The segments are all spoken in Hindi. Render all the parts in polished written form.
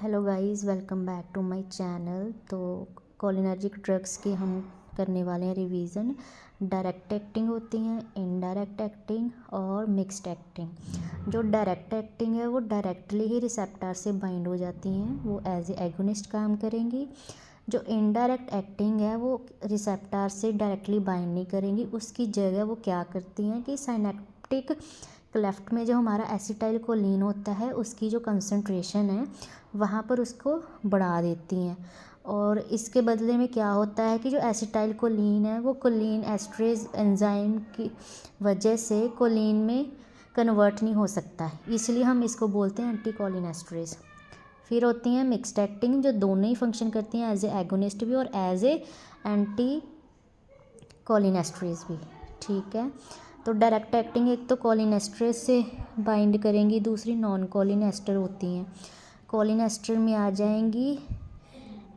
Hello guys, welcome back to my channel. तो कोलिनर्जिक ड्रग्स की हम करने वाले हैं रिवीजन। डायरेक्ट एक्टिंग होती हैं, इनडायरेक्ट एक्टिंग और मिक्स्ड एक्टिंग। जो डायरेक्ट एक्टिंग है वो डायरेक्टली ही रिसेप्टर से बाइंड हो जाती हैं, वो एज ए एगोनिस्ट काम करेंगी। जो इनडायरेक्ट एक्टिंग है वो रिसेप्टर से डायरेक्टली बाइंड नहीं करेंगी, उसकी जगह वो क्या करती हैं कि साइनेप्टिक क्लेफ्ट में जो हमारा एसिटाइल कोलिन होता है उसकी जो कंसंट्रेशन है वहाँ पर उसको बढ़ा देती हैं। और इसके बदले में क्या होता है कि जो एसिटाइल कोलिन है वो कोलिन एस्ट्रेज एंजाइम की वजह से कोलिन में कन्वर्ट नहीं हो सकता है, इसलिए हम इसको बोलते हैं एंटी कोलिन एस्ट्रेज। फिर होती हैं मिक्स्ड एक्टिंग, जो दोनों ही फंक्शन करती हैं, एज ए एगोनिस्ट भी और as a anticholinesterase भी। ठीक है, तो डायरेक्ट एक्टिंग एक तो कोलिन एस्ट्रेज से बाइंड करेंगी, दूसरी नॉन कोलिन एस्टर होती हैं। कोलिन एस्टर में आ जाएंगी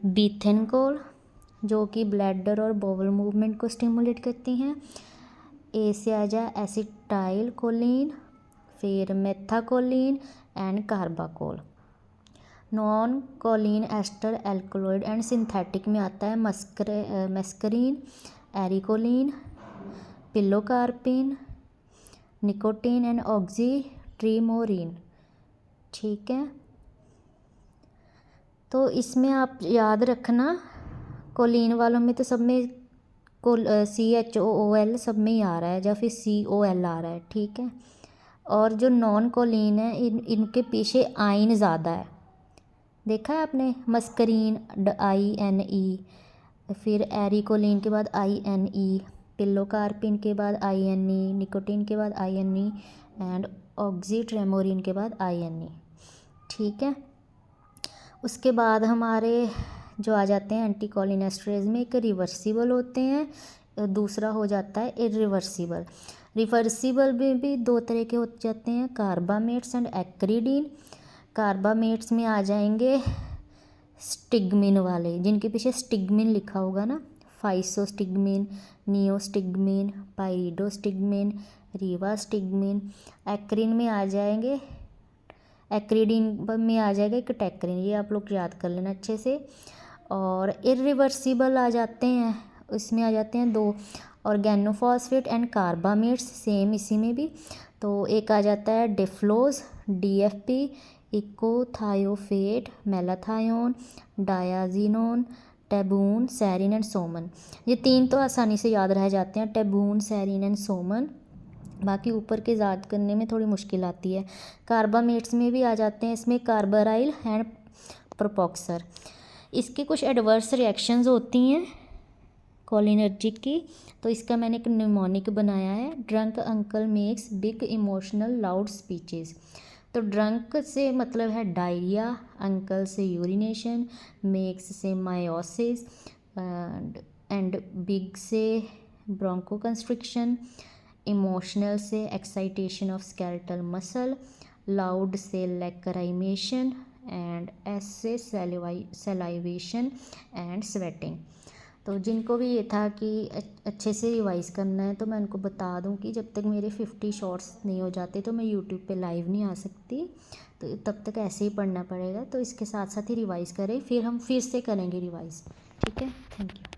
बीथेनकोल, जो कि ब्लैडर और बोवल मूवमेंट को स्टिमुलेट करती हैं। ए से आ जाए एसिटाइल कोलिन, फिर methacholine and carbachol. Non choline ester alkaloid and synthetic में आता है muscarine, arecoline, pilocarpine, nicotine and oxotremorine. ठीक है, तो इसमें आप याद रखना कोलिन वालों में तो सब में CHOOL सब में ही आ रहा है, या फिर COL आ रहा है। ठीक है, और जो नॉन कोलिन है इनके पीछे आइन ज़्यादा है, देखा है आपने, मस्करीन INE, फिर एरिकोलिन के बाद INE, पिलोकार्पिन के बाद INE, निकोटीन के बाद INE एंड ऑक्सीट्रेमोरिन के बाद INE। ठीक है, उसके बाद हमारे जो आ जाते हैं एंटी कोलिन एस्ट्रेज में, एक रिवर्सिबल होते हैं, दूसरा हो जाता है इरिवर्सिबल। रिवर्सिबल में भी दो तरह के हो जाते हैं, कार्बामेट्स एंड एक्रीडीन। कार्बामेट्स में आ जाएंगे स्टिग्मिन वाले, जिनके पीछे स्टिग्मिन लिखा होगा ना, फाइसोस्टिग्मिन, नियोस्टिग्मिन, पाइरिडोस्टिग्मिन, रिवास्टिग्मिन। एक्रीन में आ जाएंगे, एक्रीडीन में आ जाएगा एक टेक्रिन, ये आप लोग याद कर लेना अच्छे से। और इरिवर्सिबल आ जाते हैं, इसमें आ जाते हैं दो, ऑर्गेनोफॉस्फेट एंड कार्बामेट्स, सेम इसी में भी। तो एक आ जाता है डिफ्लोज, DFP, इकोथायोफेट, मेलाथायोन, डायाजीनोन, टेबून, सेरिन एंड सोमन। ये तीन तो आसानी से याद रह जाते हैं, टेबून, सेरिन एंड सोमन। बाकी ऊपर के याद करने में थोड़ी मुश्किल आती है। कार्बामेट्स में भी आ जाते हैं इसमें कार्बराइल एंड प्रोपोक्सर। इसके कुछ एडवर्स रिएक्शंस होती हैं कोलिनर्जिक की, तो इसका मैंने एक निमोनिक बनाया है। Drunk uncle makes big emotional loud speeches. तो ड्रंक से मतलब है डायरिया, अंकल से यूरिनेशन, मेक्स से मायोसिस एंड बिग से ब्रोंकोकंस्ट्रिक्शन, इमोशनल से excitation of skeletal muscle, loud से लैक्राइमेशन एंड एस से सलाइवेशन एंड स्वेटिंग। तो जिनको भी ये था कि अच्छे से रिवाइज़ करना है, तो मैं उनको बता दूं कि जब तक मेरे 50 शॉर्ट्स नहीं हो जाते तो मैं यूट्यूब पे लाइव नहीं आ सकती, तो तब तक ऐसे ही पढ़ना पड़ेगा। तो इसके साथ साथ ही रिवाइज़ करें, फिर हम फिर से करेंगे रिवाइज़। ठीक है, थैंक यू।